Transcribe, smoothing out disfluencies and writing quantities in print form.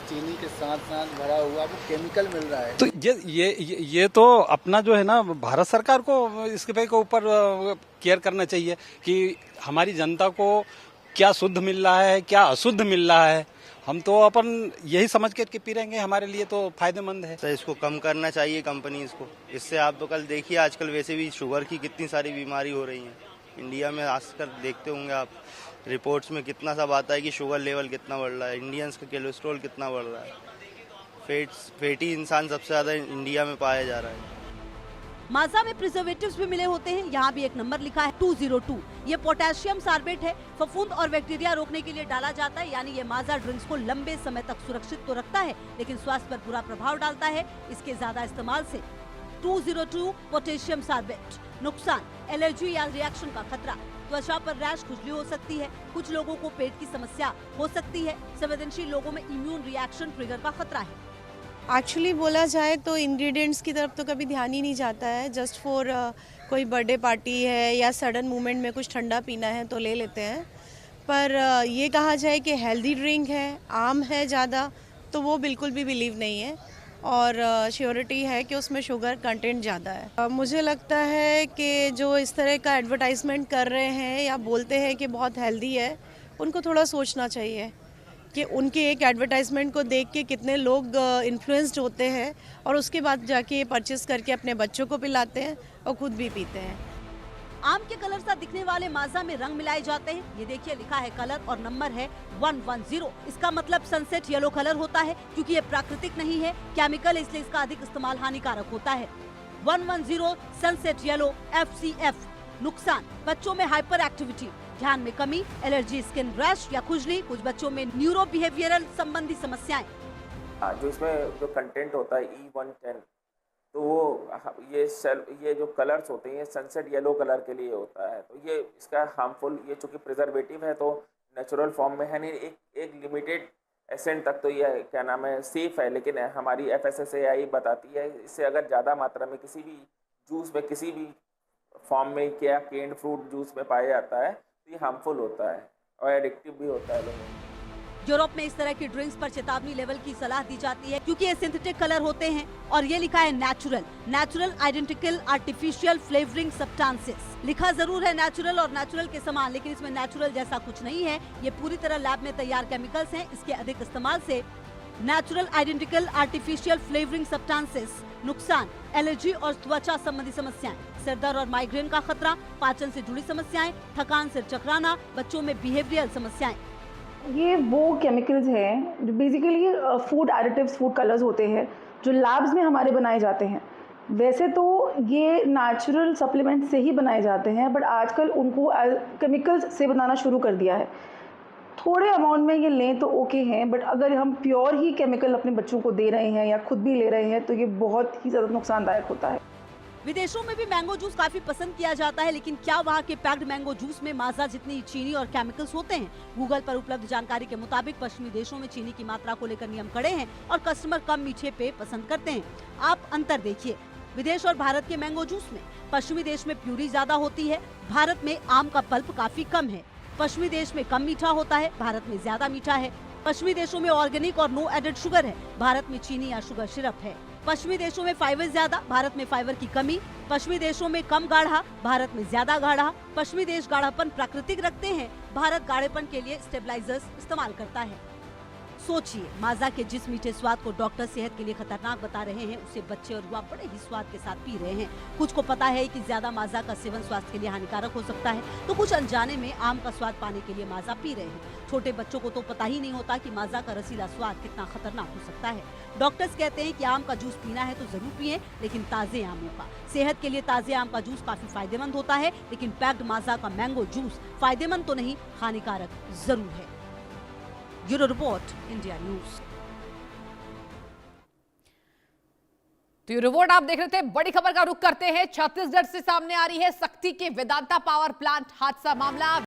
चीनी के साथ साथ भरा हुआ वो केमिकल मिल रहा है। तो ये तो अपना जो है ना, भारत सरकार को इसके पे के ऊपर केयर करना चाहिए कि हमारी जनता को क्या शुद्ध मिल रहा है, क्या अशुद्ध मिल रहा है। हम तो अपन यही समझ के पी रहेंगे, हमारे लिए तो फायदेमंद है। तो इसको कम करना चाहिए कंपनीज को। इससे आप तो कल देखिए, आजकल वैसे भी शुगर की कितनी सारी बीमारी हो रही है इंडिया में। आजकल देखते होंगे आप, रिपोर्ट्स में कितना सब आता है कि शुगर लेवल कितना बढ़ रहा है, इंडियंस का कोलेस्ट्रॉल कितना बढ़ रहा है। फैटी इंसान सबसे ज़्यादा इंडिया में पाया जा रहा है। माजा में प्रिजर्वेटिव्स भी मिले होते हैं। यहाँ भी एक नंबर लिखा है 202। ये पोटेशियम सार्बेट है, फफूंद और बैक्टीरिया रोकने के लिए डाला जाता है। यानी ये माजा ड्रिंक्स को लंबे समय तक सुरक्षित तो रखता है, लेकिन स्वास्थ्य पर बुरा प्रभाव डालता है इसके ज्यादा इस्तेमाल से। 202 पोटेशियम सार्बेट। नुकसान: एलर्जी या रिएक्शन का खतरा, त्वचा पर रैश, खुजली हो सकती है, कुछ लोगों को पेट की समस्या हो सकती है, संवेदनशील लोगों में इम्यून रिएक्शन ट्रिगर का खतरा है। एक्चुअली बोला जाए तो इंग्रेडिएंट्स की तरफ तो कभी ध्यान ही नहीं जाता है। जस्ट फॉर कोई बर्थडे पार्टी है या सडन मोमेंट में कुछ ठंडा पीना है तो ले लेते हैं। पर ये कहा जाए कि हेल्दी ड्रिंक है, आम है ज़्यादा, तो वो बिल्कुल भी बिलीव नहीं है। और श्योरिटी है कि उसमें शुगर कंटेंट ज़्यादा है। मुझे लगता है कि जो इस तरह का एडवर्टाइजमेंट कर रहे हैं या बोलते हैं कि बहुत हेल्दी है, उनको थोड़ा सोचना चाहिए कि उनके एक एडवर्टाइजमेंट को देख के कितने लोग इन्फ्लुएंस्ड होते हैं और उसके बाद जाके परचेस करके अपने बच्चों को पिलाते हैं और खुद भी पीते हैं। आम के कलर सा दिखने वाले माजा में रंग मिलाए जाते हैं। ये देखिए, लिखा है कलर और नंबर है 110। इसका मतलब सनसेट येलो कलर होता है। क्योंकि ये प्राकृतिक नहीं है, केमिकल, इसलिए इसका अधिक इस्तेमाल हानिकारक होता है। 110 सनसेट येलो FCF। नुकसान: बच्चों में हाइपर एक्टिविटी, ध्यान में कमी, एलर्जी, स्किन रैश या खुजली, कुछ बच्चों में न्यूरो बिहेवियरल संबंधी समस्याएं। जो इसमें जो कंटेंट होता है E110, तो वो ये जो कलर्स होते हैं, सनसेट येलो कलर के लिए होता है। तो ये इसका हार्मफुल, ये चूँकि प्रिजर्वेटिव है तो नेचुरल फॉर्म में है नहीं, एक लिमिटेड एसेंट तक तो ये क्या नाम है सेफ है। लेकिन हमारी FSSAI बताती है इससे अगर ज़्यादा मात्रा में किसी भी जूस में, किसी भी फॉर्म में, क्या केन्ड फ्रूट जूस में पाया जाता है, तो ये हार्मफुल होता है और एडिक्टिव भी होता है लोगों को। यूरोप में इस तरह की ड्रिंक्स पर चेतावनी लेवल की सलाह दी जाती है क्योंकि ये सिंथेटिक कलर होते हैं और ये लिखा है natural identical artificial flavouring substances. लिखा जरूर है नेचुरल और नेचुरल के समान, लेकिन इसमें नेचुरल जैसा कुछ नहीं है। ये पूरी तरह लैब में तैयार केमिकल्स हैं। इसके अधिक इस्तेमाल से natural identical artificial flavouring substances. नुकसान: एलर्जी और त्वचा संबंधी समस्याएं, सिरदर्द और माइग्रेन का खतरा, पाचन से जुड़ी समस्याएं, थकान, सिर चकराना, बच्चों में बिहेवियरल समस्याएं। ये वो केमिकल्स हैं जो basically food additives, food colours होते हैं जो लैब्स में हमारे बनाए जाते हैं। वैसे तो ये नेचुरल सप्लीमेंट से ही बनाए जाते हैं, बट आजकल उनको केमिकल्स से बनाना शुरू कर दिया है। थोड़े अमाउंट में ये लें तो ओके हैं, बट अगर हम प्योर ही केमिकल अपने बच्चों को दे रहे हैं या खुद भी ले रहे हैं तो ये बहुत ही ज़्यादा नुकसानदायक होता है। विदेशों में भी मैंगो जूस काफी पसंद किया जाता है, लेकिन क्या वहाँ के पैक्ड मैंगो जूस में माजा जितनी चीनी और केमिकल्स होते हैं? गूगल पर उपलब्ध जानकारी के मुताबिक पश्चिमी देशों में चीनी की मात्रा को लेकर नियम कड़े हैं और कस्टमर कम मीठे पेय पसंद करते हैं। आप अंतर देखिए विदेश और भारत के मैंगो जूस में। पश्चिमी देश में प्यूरी ज्यादा होती है, भारत में आम का पल्प काफी कम है। पश्चिमी देश में कम मीठा होता है, भारत में ज्यादा मीठा है। पश्चिमी देशों में ऑर्गेनिक और नो एडेड शुगर है, भारत में चीनी या शुगर सिरप है। पश्चिमी देशों में फाइबर ज्यादा, भारत में फाइबर की कमी। पश्चिमी देशों में कम गाढ़ा, भारत में ज्यादा गाढ़ा। पश्चिमी देश गाढ़ापन प्राकृतिक रखते हैं, भारत गाढ़ेपन के लिए स्टेबलाइजर्स इस्तेमाल करता है। सोचिए, माजा के जिस मीठे स्वाद को डॉक्टर सेहत के लिए खतरनाक बता रहे हैं, उसे बच्चे और युवा बड़े ही स्वाद के साथ पी रहे हैं। कुछ को पता है कि ज्यादा माजा का सेवन स्वास्थ्य के लिए हानिकारक हो सकता है, तो कुछ अनजाने में आम का स्वाद पाने के लिए माजा पी रहे हैं। छोटे बच्चों को तो पता ही नहीं होता कि माजा का रसीला स्वाद कितना खतरनाक हो सकता है। डॉक्टर्स कहते हैं कि आम का जूस पीना है तो जरूर पिएं, लेकिन ताजे आमों का। सेहत के लिए ताजे आम का जूस काफी फायदेमंद होता है, लेकिन पैक्ड माजा का मैंगो जूस फायदेमंद तो नहीं, हानिकारक जरूर है। Bureau report, India news. तो ये रिपोर्ट आप देख रहे थे। बड़ी खबर का रुख करते हैं। छत्तीसगढ़ से सामने आ रही है सक्ती के वेदांता पावर प्लांट हादसा मामला।